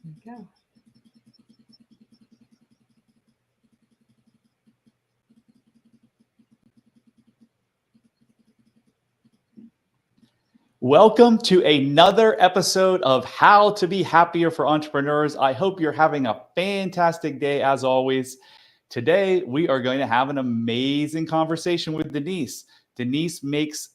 There you go. Welcome to another episode of How to Be Happier for Entrepreneurs. I hope you're having a fantastic day as always. Today, we are going to have an amazing conversation with Denise. Denise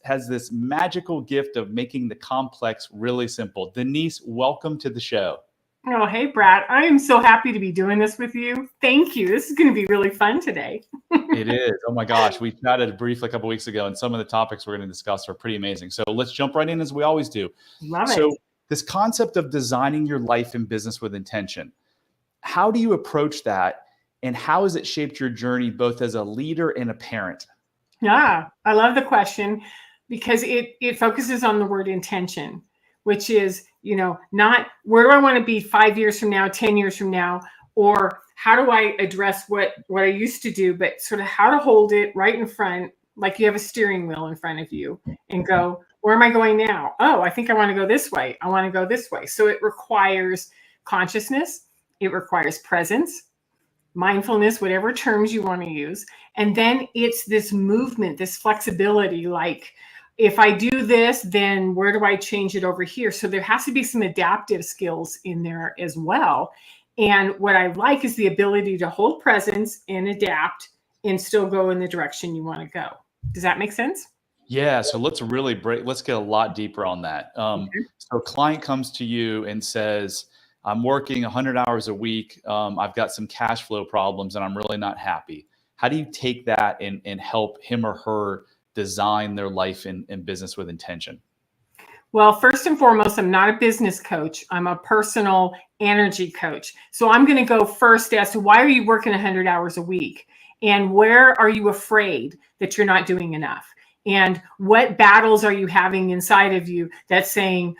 has this magical gift of making the complex really simple. Denise, welcome to the show. Oh, hey, Brad. I am so happy to be doing this with you. Thank you. This is going to be really fun today. It is. Oh my gosh. We chatted briefly a couple of weeks ago, and some of the topics we're going to discuss are pretty amazing. So let's jump right in as we always do. Love it. So this concept of designing your life and business with intention, how do you approach that? And how has it shaped your journey both as a leader and a parent? Yeah, I love the question because it focuses on the word intention, which is, not where do I want to be 5 years from now, 10 years from now, or how do I address what I used to do, but sort of how to hold it right in front, like you have a steering wheel in front of you and go, where am I going now? Oh, I think I want to go this way. I want to go this way. So it requires consciousness. It requires presence, mindfulness, whatever terms you want to use. And then it's this movement, this flexibility, like if I do this, then where do I change it over here? So there has to be some adaptive skills in there as well. And what I like is the ability to hold presence and adapt and still go in the direction you want to go. Does that make sense? Yeah. So let's get a lot deeper on that. So a client comes to you and says, I'm working 100 hours a week. I've got some cash flow problems and I'm really not happy. How do you take that and help him or her design their life and business with intention? Well, first and foremost, I'm not a business coach. I'm a personal energy coach. So I'm going to go first as to why are you working 100 hours a week? And where are you afraid that you're not doing enough? And what battles are you having inside of you that's saying,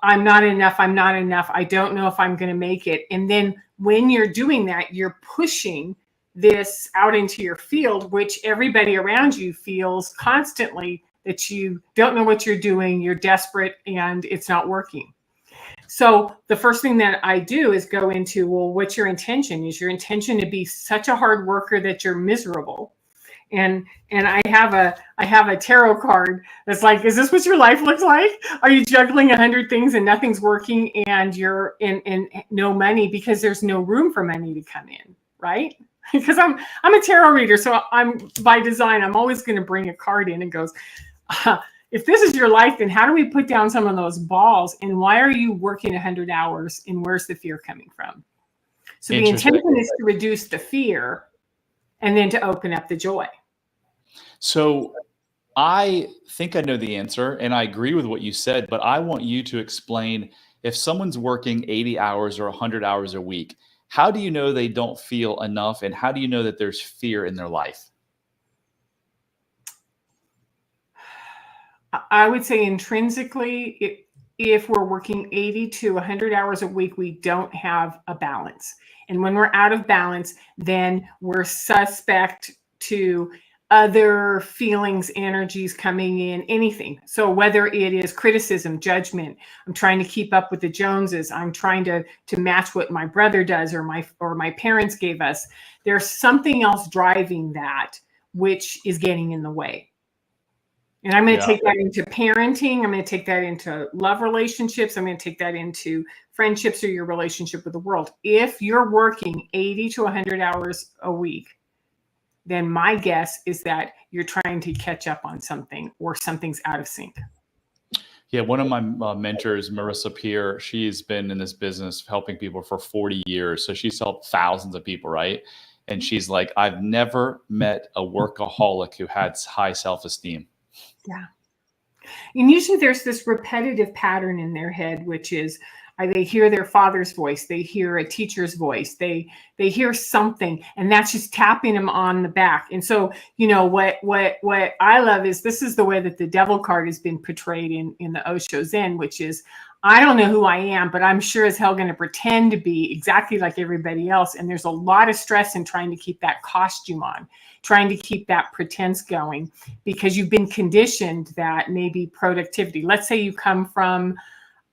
I'm not enough, I don't know if I'm going to make it. And then when you're doing that, you're pushing this out into your field, which everybody around you feels constantly that you don't know what you're doing, you're desperate, and it's not working. So the first thing that I do is go into, well, what's your intention? Is your intention to be such a hard worker that you're miserable? And I have a tarot card that's like, is this what your life looks like? Are you juggling 100 things and nothing's working and you're in no money because there's no room for money to come in, right? Because I'm a tarot reader, so I'm by design, I'm always going to bring a card in and goes, if this is your life, then how do we put down some of those balls? And why are you working 100 hours? And where's the fear coming from? So the intention is to reduce the fear and then to open up the joy. So I think I know the answer and I agree with what you said, but I want you to explain if someone's working 80 hours or 100 hours a week, how do you know they don't feel enough? And how do you know that there's fear in their life? I would say intrinsically, if we're working 80 to 100 hours a week, we don't have a balance. And when we're out of balance, then we're suspect to other feelings, energies coming in, anything. So whether it is criticism, judgment, I'm trying to keep up with the Joneses, I'm trying to match what my brother does or my parents gave us, there's something else driving that, which is getting in the way. And I'm going to take that into parenting. I'm going to take that into love relationships. I'm going to take that into friendships or your relationship with the world. If you're working 80 to 100 hours a week, then my guess is that you're trying to catch up on something or something's out of sync. Yeah, one of my mentors, Marissa Peer, she's been in this business helping people for 40 years. So she's helped thousands of people, right? And she's like, I've never met a workaholic who had high self-esteem. Yeah. And usually there's this repetitive pattern in their head, which is they hear their father's voice, they hear a teacher's voice, they hear something, and that's just tapping them on the back. And so, what I love is this is the way that the devil card has been portrayed in the Osho Zen, which is, I don't know who I am, but I'm sure as hell going to pretend to be exactly like everybody else. And there's a lot of stress in trying to keep that costume on, trying to keep that pretense going, because you've been conditioned that maybe productivity, let's say you come from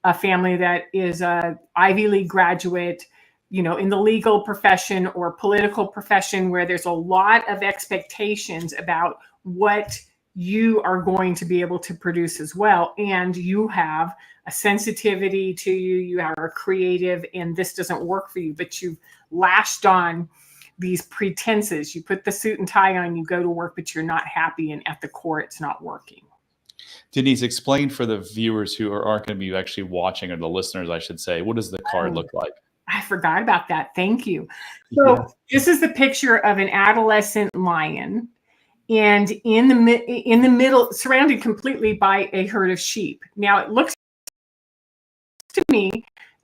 a family that is a Ivy League graduate, in the legal profession or political profession, where there's a lot of expectations about what you are going to be able to produce as well. And you have a sensitivity to you are a creative, and this doesn't work for you, but you've lashed on these pretenses. You put the suit and tie on, you go to work, but you're not happy, and at the core, it's not working. Denise, explain for the viewers who aren't going to be actually watching, or the listeners, I should say, what does the card look like? I forgot about that. Thank you. So This is the picture of an adolescent lion, and in the middle, surrounded completely by a herd of sheep. Now, it looks to me,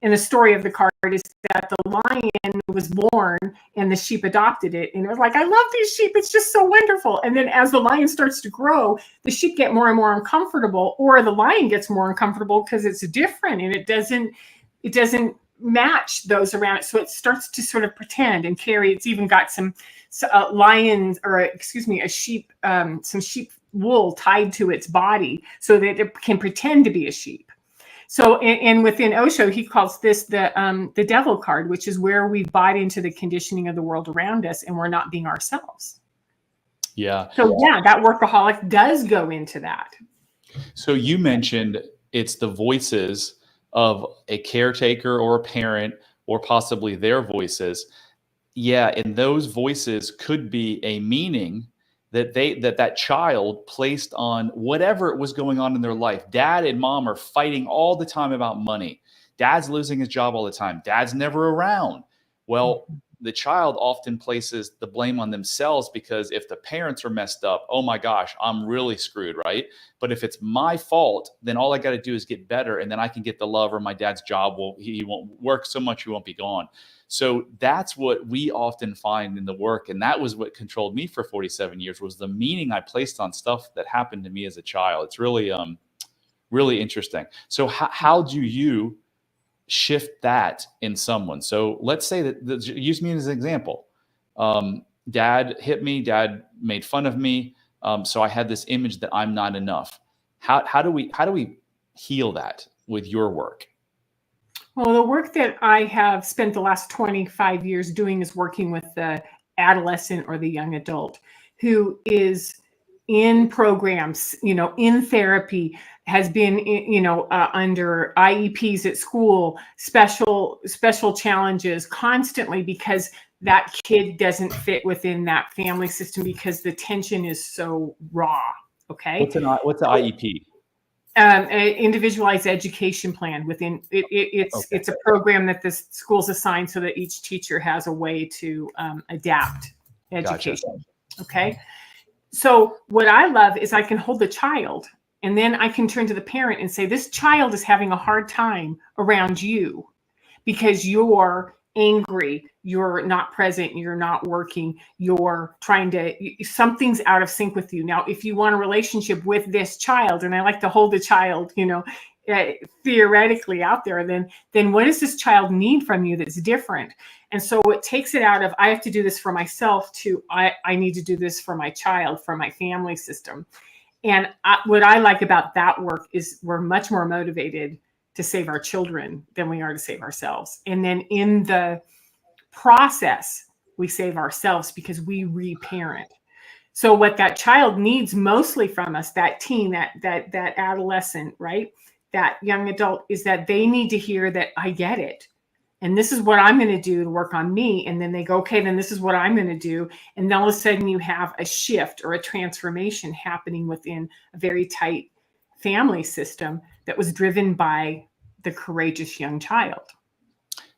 and the story of the card is that the lion was born and the sheep adopted it. And it was like, I love these sheep. It's just so wonderful. And then as the lion starts to grow, the sheep get more and more uncomfortable, or the lion gets more uncomfortable because it's different and it doesn't match those around it. So it starts to sort of pretend and carry. It's even got some sheep, some sheep wool tied to its body so that it can pretend to be a sheep. So, and within Osho, he calls this the devil card, which is where we bought into the conditioning of the world around us, and we're not being ourselves. Yeah. So yeah, that workaholic does go into that. So you mentioned it's the voices of a caretaker or a parent, or possibly their voices. Yeah, and those voices could be a meaning that child placed on whatever it was going on in their life. Dad and mom are fighting all the time about money. Dad's losing his job all the time. Dad's never around. Well, the child often places the blame on themselves, because if the parents are messed up, oh my gosh, I'm really screwed, right? But if it's my fault, then all I got to do is get better, and then I can get the love, or my dad's job he won't work so much, he won't be gone. So that's what we often find in the work. And that was what controlled me for 47 years, was the meaning I placed on stuff that happened to me as a child. It's really, really interesting. So how do you shift that in someone? So let's say that, use me as an example. Dad hit me, dad made fun of me. So I had this image that I'm not enough. How do we heal that with your work? Well, the work that I have spent the last 25 years doing is working with the adolescent or the young adult who is in programs, in therapy, has been, under IEPs at school, special challenges constantly, because that kid doesn't fit within that family system because the tension is so raw. Okay. What's an IEP? An individualized education plan within it's a program that the schools assign so that each teacher has a way to adapt education. Gotcha. Okay. So what I love is I can hold the child, and then I can turn to the parent and say, this child is having a hard time around you because you're angry, you're not present, you're not working, you're trying to, something's out of sync with you. Now, if you want a relationship with this child, and I like to hold the child, theoretically out there, then what does this child need from you that's different? And so it takes it out of, I have to do this for myself, to I need to do this for my child, for my family system. And what I like about that work is we're much more motivated to save our children than we are to save ourselves. And then in the process, we save ourselves because we reparent. So what that child needs mostly from us, that teen, that adolescent, right? That young adult, is that they need to hear that I get it. And this is what I'm going to do to work on me. And then they go, okay, then this is what I'm going to do. And then all of a sudden you have a shift or a transformation happening within a very tight family system that was driven by the courageous young child.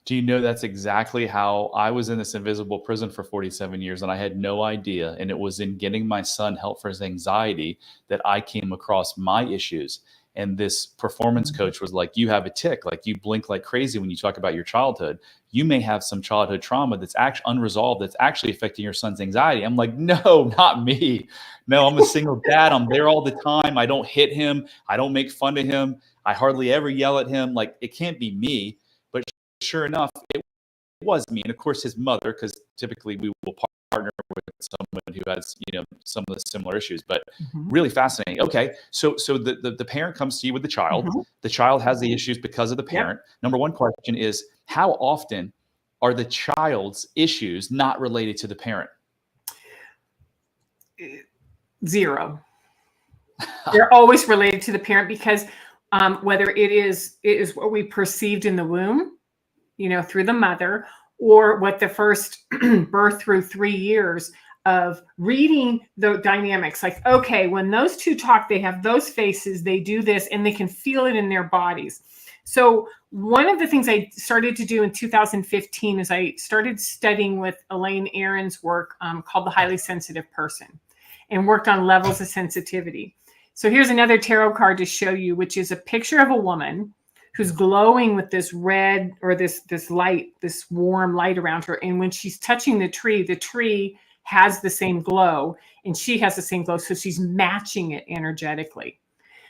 Do you know that's exactly how I was in this invisible prison for 47 years, and I had no idea. And it was in getting my son help for his anxiety that I came across my issues. And this performance coach was like, you have a tick, like you blink like crazy when you talk about your childhood. You may have some childhood trauma that's actually unresolved, that's actually affecting your son's anxiety. I'm like, no, not me. No, I'm a single dad. I'm there all the time. I don't hit him. I don't make fun of him. I hardly ever yell at him. Like, it can't be me. But sure enough, it was me. And of course, his mother, because typically we will partner with someone who has, some of the similar issues, but Mhm. really fascinating. Okay. So the parent comes to you with the child. Mhm. The child has the issues because of the Yep. parent. Number one question is, how often are the child's issues not related to the parent? Zero. They're always related to the parent because whether it is what we perceived in the womb, through the mother, or what the first birth through 3 years of reading the dynamics. Like, okay, when those two talk, they have those faces, they do this, and they can feel it in their bodies. So one of the things I started to do in 2015 is I started studying with Elaine Aron's work called The Highly Sensitive Person, and worked on levels of sensitivity. So here's another tarot card to show you, which is a picture of a woman who's glowing with this red, or this light, this warm light around her. And when she's touching the tree has the same glow, and she has the same glow. So she's matching it energetically.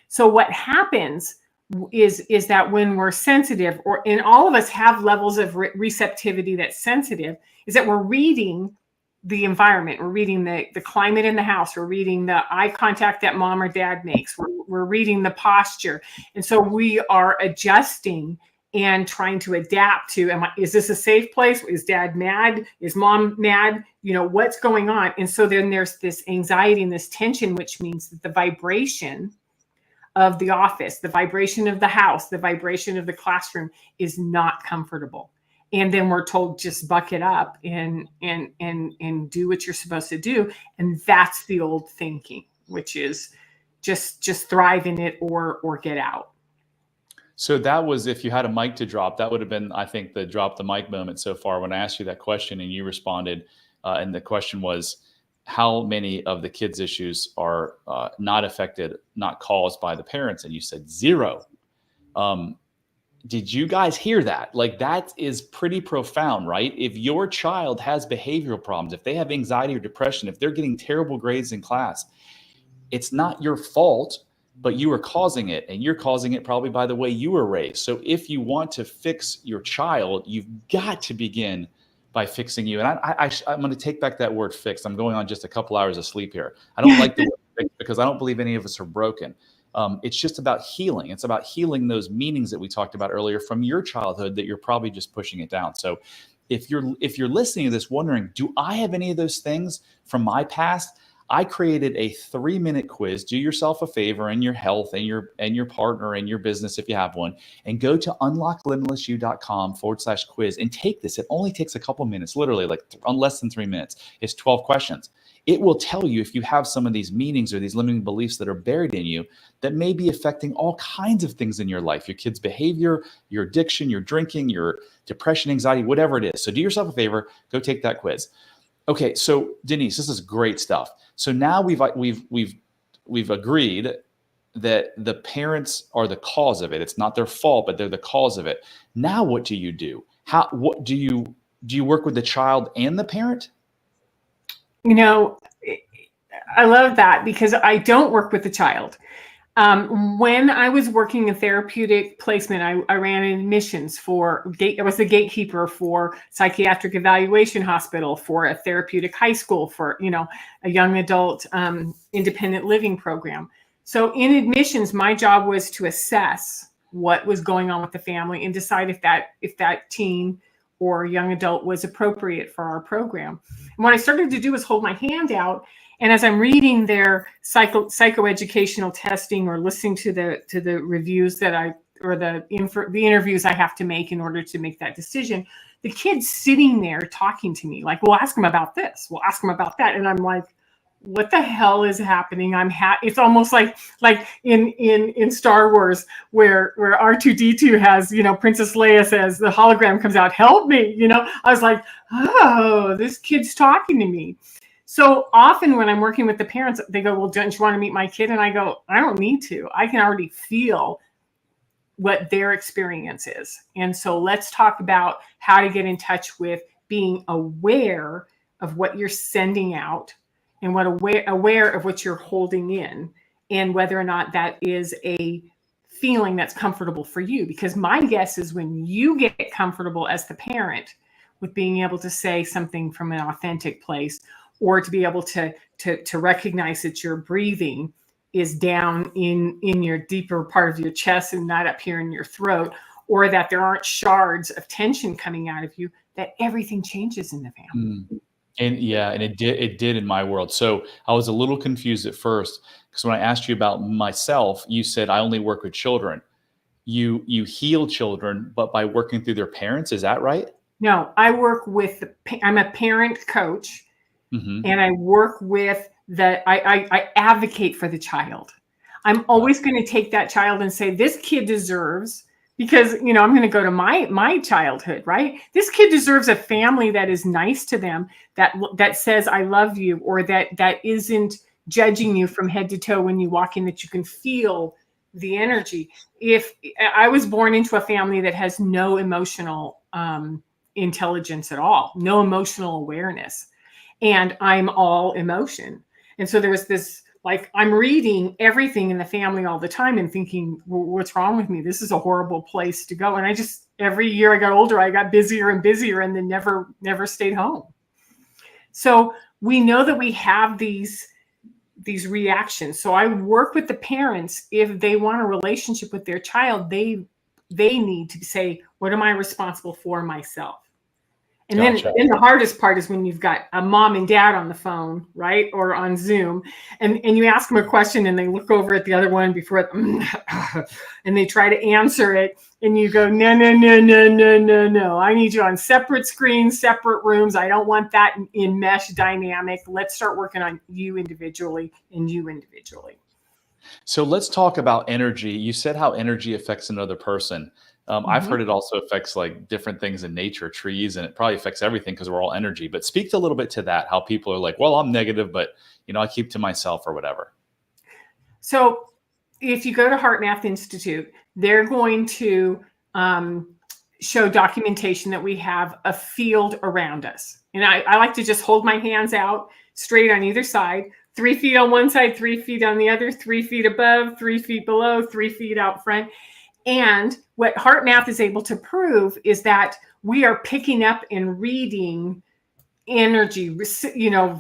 So what happens is that when we're sensitive, and all of us have levels of receptivity that's sensitive, is that we're reading the environment, we're reading the climate in the house, we're reading the eye contact that mom or dad makes, we're reading the posture. And so we are adjusting and trying to adapt to, is this a safe place? Is dad mad? Is mom mad? What's going on? And so then there's this anxiety and this tension, which means that the vibration of the office, the vibration of the house, the vibration of the classroom is not comfortable. And then we're told, just buck it up and do what you're supposed to do. And that's the old thinking, which is just thrive in it or get out. So that was, if you had a mic to drop, that would have been, I think, the drop the mic moment so far when I asked you that question and you responded. And the question was, how many of the kids' issues are not affected, not caused by the parents? And you said 0. Did you guys hear that? Like, that is pretty profound, right? If your child has behavioral problems, if they have anxiety or depression, if they're getting terrible grades in class, it's not your fault, but you are causing it, and you're causing it probably by the way you were raised. So if you want to fix your child, you've got to begin by fixing you. And I'm going to take back that word fixed. I'm going on just a couple hours of sleep here. I don't like the word fixed because I don't believe any of us are broken. It's just about healing. It's about healing those meanings that we talked about earlier from your childhood that you're probably just pushing it down. So if you're listening to this wondering, do I have any of those things from my past? I created a 3-minute quiz. Do yourself a favor in your health and your partner and your business, if you have one, and go to unlocklimitlessyou.com/quiz and take this. It only takes a couple minutes, literally like less than 3 minutes. It's 12 questions. It will tell you if you have some of these meanings or these limiting beliefs that are buried in you that may be affecting all kinds of things in your life, your kids' behavior, your addiction, your drinking, your depression, anxiety, whatever it is. So do yourself a favor, go take that quiz. Okay, so Denise, this is great stuff. So now we've agreed that the parents are the cause of it. It's not their fault, but they're the cause of it. Now what do you do? What do you work with the child and the parent? I love that because I don't work with the child. When I was working in therapeutic placement, I ran admissions I was the gatekeeper for psychiatric evaluation hospital, for a therapeutic high school, for, a young adult independent living program. So in admissions, my job was to assess what was going on with the family and decide if that teen or young adult was appropriate for our program. And what I started to do was hold my hand out, and as I'm reading their psychoeducational testing or listening to the reviews the interviews I have to make in order to make that decision, the kid's sitting there talking to me like, we'll ask him about this, we'll ask him about that. And I'm like, what the hell is happening? It's almost like in Star Wars where R2-D2 has, Princess Leia says, the hologram comes out, help me, I was like, oh, this kid's talking to me. So often when I'm working with the parents, they go, well, don't you want to meet my kid? And I go, I don't need to. I can already feel what their experience is. And so let's talk about how to get in touch with being aware of what you're sending out and aware of what you're holding in, and whether or not that is a feeling that's comfortable for you. Because my guess is when you get comfortable as the parent with being able to say something from an authentic place, or to be able to recognize that your breathing is down in your deeper part of your chest and not up here in your throat, or that there aren't shards of tension coming out of you, that everything changes in the family. And yeah, and it did in my world. So I was a little confused at first because when I asked you about myself, you said I only work with children. You heal children, but by working through their parents, is that right? No, I work with, I'm a parent coach, and I work with I advocate for the child. I'm always going to take that child and say, this kid deserves, because, I'm going to go to my childhood, right? This kid deserves a family that is nice to them, that says, I love you, or that isn't judging you from head to toe when you walk in, that you can feel the energy. If I was born into a family that has no emotional intelligence at all, no emotional awareness, and I'm all emotion. And so there was this, like, I'm reading everything in the family all the time and thinking, well, what's wrong with me? This is a horrible place to go. And I just, every year I got older, I got busier and busier, and then never stayed home. So we know that we have these reactions. So I work with the parents. If they want a relationship with their child, they need to say, what am I responsible for myself? And Gotcha. then the hardest part is when you've got a mom and dad on the phone, right? Or on Zoom, and you ask them a question and they look over at the other one before and they try to answer it. And you go, no. I need you on separate screens, separate rooms. I don't want that in mesh dynamic. Let's start working on you individually and you individually. So let's talk about energy. You said how energy affects another person. I've heard it also affects like different things in nature, trees, and it probably affects everything because we're all energy. But speak a little bit to that, how people are like, well, I'm negative, but I keep to myself or whatever. So if you go to Heart Math Institute, they're going to show documentation that we have a field around us. And I like to just hold my hands out straight on either side, 3 feet on one side, 3 feet on the other, 3 feet above, 3 feet below, 3 feet out front. And what Heart Math is able to prove is that we are picking up and reading energy,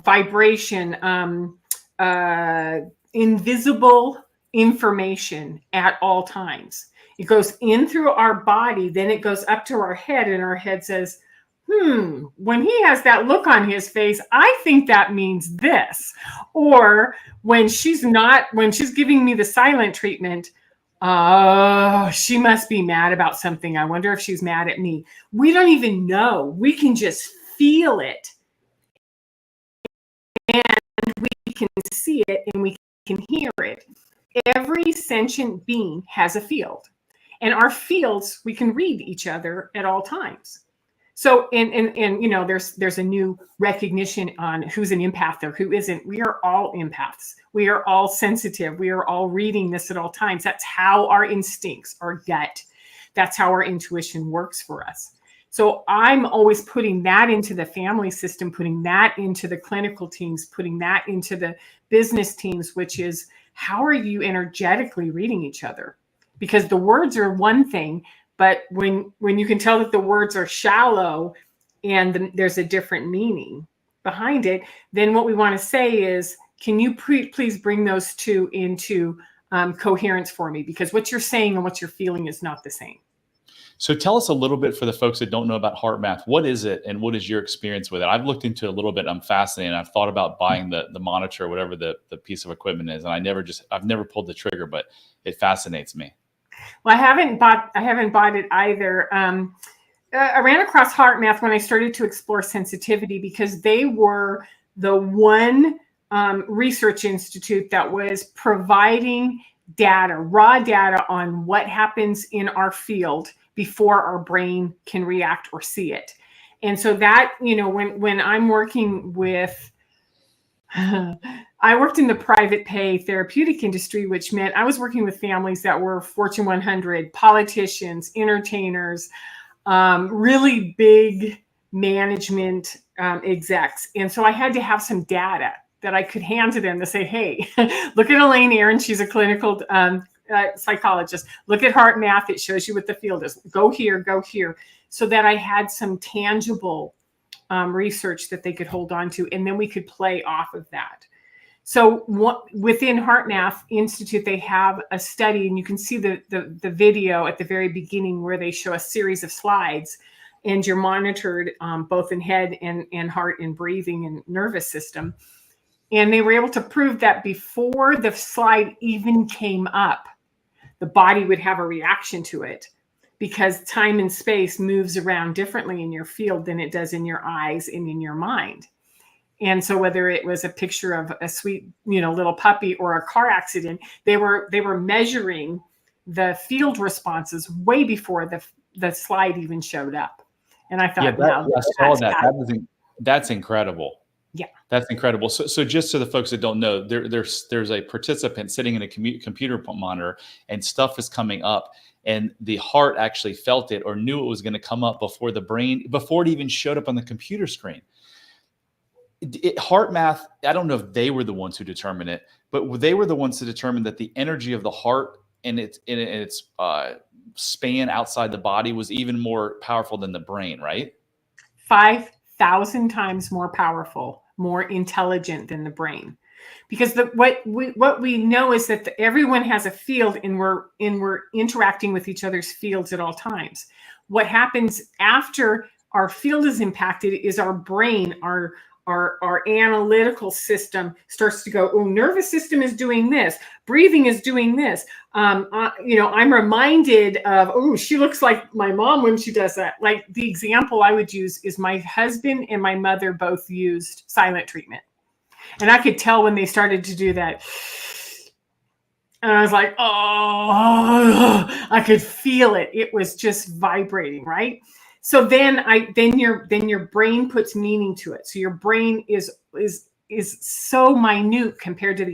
vibration, invisible information at all times. It goes in through our body, then it goes up to our head, and our head says, when he has that look on his face, I think that means this. Or when she's giving me the silent treatment, oh, she must be mad about something. I wonder if she's mad at me. We don't even know. We can just feel it. And we can see it and we can hear it. Every sentient being has a field. And our fields, we can read each other at all times. So, and there's a new recognition on who's an empath or who isn't. We are all empaths. We are all sensitive. We are all reading this at all times. That's how our instincts, our gut, that's how our intuition works for us. So I'm always putting that into the family system, putting that into the clinical teams, putting that into the business teams, which is, how are you energetically reading each other? Because the words are one thing, but when you can tell that the words are shallow and there's a different meaning behind it, then what we want to say is, can you please bring those two into coherence for me? Because what you're saying and what you're feeling is not the same. So tell us a little bit for the folks that don't know about Heart Math. What is it and what is your experience with it? I've looked into it a little bit. I'm fascinated. I've thought about buying the monitor or whatever the piece of equipment is. And I've never pulled the trigger, but it fascinates me. Well, I haven't bought it either. I ran across Heart Math when I started to explore sensitivity, because they were the one research institute that was providing data, raw data on what happens in our field before our brain can react or see it. And so that, when I'm working with, I worked in the private pay therapeutic industry, which meant I was working with families that were Fortune 100, politicians, entertainers, really big management execs. And so I had to have some data that I could hand to them to say, hey, look at Elaine Aaron. She's a clinical psychologist. Look at heart math. It shows you what the field is. Go here, go here. So that I had some tangible research that they could hold on to, and then we could play off of that. So within HeartMath Institute, they have a study, and you can see the video at the very beginning where they show a series of slides, and you're monitored both in head and heart and breathing and nervous system. And they were able to prove that before the slide even came up, the body would have a reaction to it, because time and space moves around differently in your field than it does in your eyes and in your mind. And so whether it was a picture of a sweet, little puppy or a car accident, they were measuring the field responses way before the slide even showed up. And I thought, I saw that. That's incredible. Yeah, that's incredible. So just so the folks that don't know, there's a participant sitting in a computer monitor, and stuff is coming up, and the heart actually felt it or knew it was going to come up before it even showed up on the computer screen. HeartMath, I don't know if they were the ones who determined it, but they were the ones to determine that the energy of the heart and its span outside the body was even more powerful than the brain, right? 5,000 times more powerful, more intelligent than the brain. Because what we know is that everyone has a field, and we're interacting with each other's fields at all times. What happens after our field is impacted is our brain, our analytical system starts to go, oh, nervous system is doing this, breathing is doing this. I'm reminded of, oh, she looks like my mom when she does that. Like, the example I would use is my husband and my mother both used silent treatment. And I could tell when they started to do that. And I was like, oh, I could feel it. It was just vibrating, right? So then your brain puts meaning to it. So your brain is so minute compared to the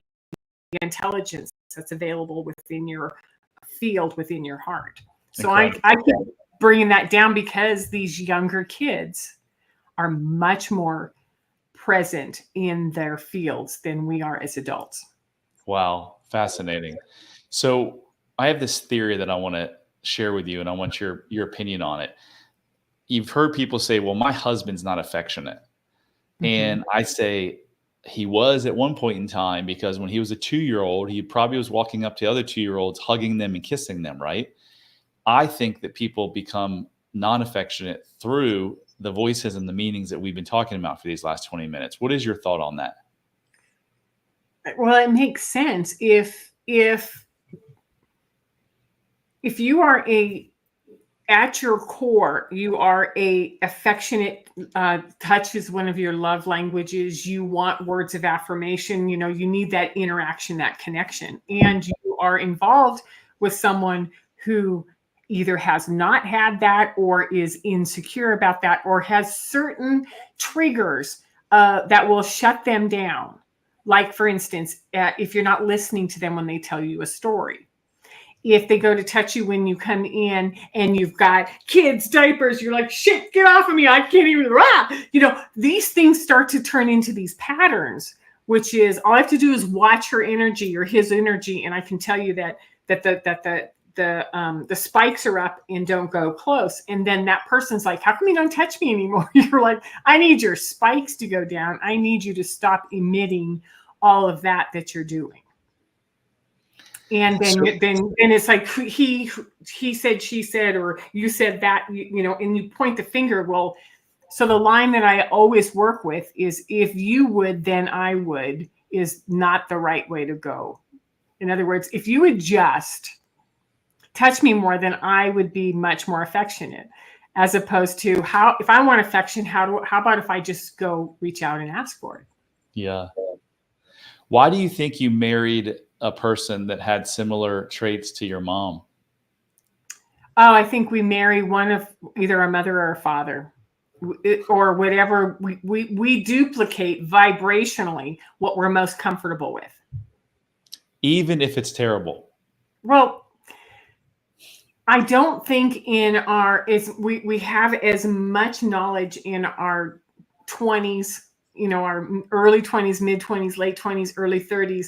intelligence that's available within your field, within your heart. So I keep bringing that down, because these younger kids are much more present in their fields than we are as adults. Wow, fascinating. So I have this theory that I want to share with you, and I want your opinion on it. You've heard people say, well, my husband's not affectionate. Mm-hmm. And I say he was at one point in time, because when he was a 2-year-old, he probably was walking up to other 2-year-olds, hugging them and kissing them, right? I think that people become non-affectionate through the voices and the meanings that we've been talking about for these last 20 minutes. What is your thought on that? Well, it makes sense. If you are at your core, you are a affectionate, touch is one of your love languages. You want words of affirmation. You need that interaction, that connection, and you are involved with someone who either has not had that, or is insecure about that, or has certain triggers that will shut them down. Like, for instance, if you're not listening to them when they tell you a story. If they go to touch you when you come in and you've got kids' diapers, you're like, shit, get off of me. I can't even, these things start to turn into these patterns, which is, all I have to do is watch her energy or his energy. And I can tell you that the spikes are up and don't go close. And then that person's like, how come you don't touch me anymore? You're like, I need your spikes to go down. I need you to stop emitting all of that you're doing. And then it's like, he said, she said, or you said that, and you point the finger. Well, so the line that I always work with is, if you would, then I would, is not the right way to go. In other words, if you would just touch me more, then I would be much more affectionate, as opposed to if I want affection, how about if I just go reach out and ask for it? Yeah. Why do you think you married a person that had similar traits to your mom? Oh, I think we marry one of either a mother or a father, or whatever. We duplicate vibrationally what we're most comfortable with. Even if it's terrible? Well, I don't think we have as much knowledge in our 20s, our early 20s, mid 20s, late 20s, early 30s,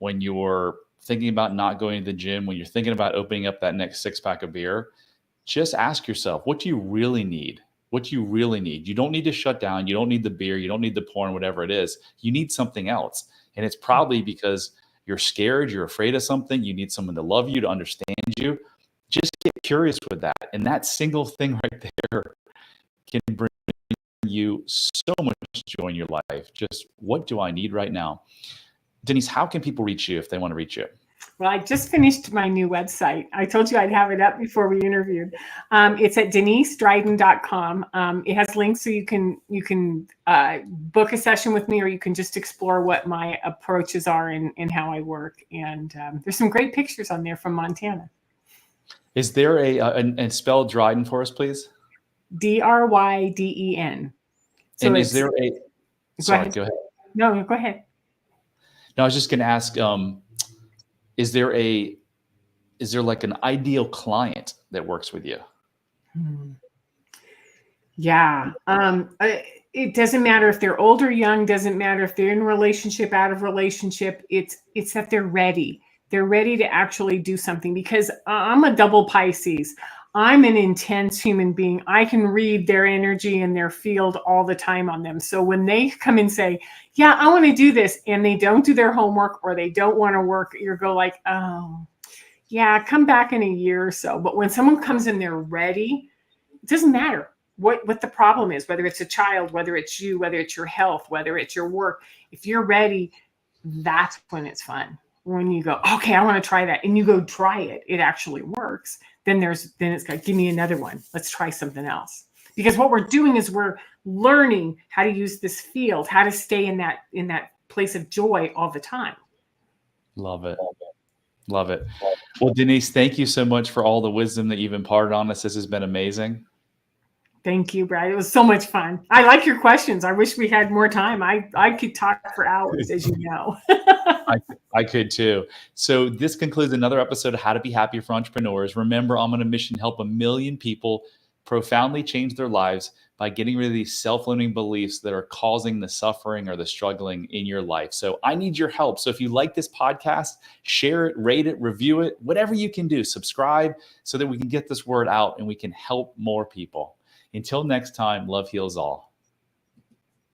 when you're thinking about not going to the gym, when you're thinking about opening up that next 6-pack of beer, just ask yourself, what do you really need? What do you really need? You don't need to shut down. You don't need the beer. You don't need the porn, whatever it is. You need something else. And it's probably because you're scared, you're afraid of something. You need someone to love you, to understand you. Just get curious with that. And that single thing right there can bring you so much joy in your life. Just, what do I need right now? Denise, how can people reach you if they want to reach you? Well, I just finished my new website. I told you I'd have it up before we interviewed. It's at denisedryden.com. It has links so you can book a session with me, or you can just explore what my approaches are and how I work. And there's some great pictures on there from Montana. Is there and spell Dryden for us, please? Dryden. So and is there a? Sorry, go ahead. No, go ahead. No, I was just going to ask. Is there like an ideal client that works with you? Yeah. It doesn't matter if they're old or young, doesn't matter if they're in a relationship, out of relationship. It's that they're ready. They're ready to actually do something, because I'm a double Pisces. I'm an intense human being. I can read their energy and their field all the time on them. So when they come and say, yeah, I want to do this, and they don't do their homework or they don't want to work, you go like, oh, yeah, come back in a year or so. But when someone comes in, they're ready, it doesn't matter what the problem is, whether it's a child, whether it's you, whether it's your health, whether it's your work. If you're ready, that's when it's fun. When you go, okay, I want to try that, and you go try it, it actually works. Then it's like, give me another one. Let's try something else. Because what we're doing is we're learning how to use this field, how to stay in that place of joy all the time. Love it. Love it. Well, Denise, thank you so much for all the wisdom that you've imparted on us. This has been amazing. Thank you, Brad. It was so much fun. I like your questions. I wish we had more time. I could talk for hours, as you know. I could too. So this concludes another episode of How to Be Happier for Entrepreneurs. Remember, I'm on a mission to help 1 million people profoundly change their lives by getting rid of these self-limiting beliefs that are causing the suffering or the struggling in your life. So I need your help. So if you like this podcast, share it, rate it, review it, whatever you can do, subscribe so that we can get this word out and we can help more people. Until next time, love heals all.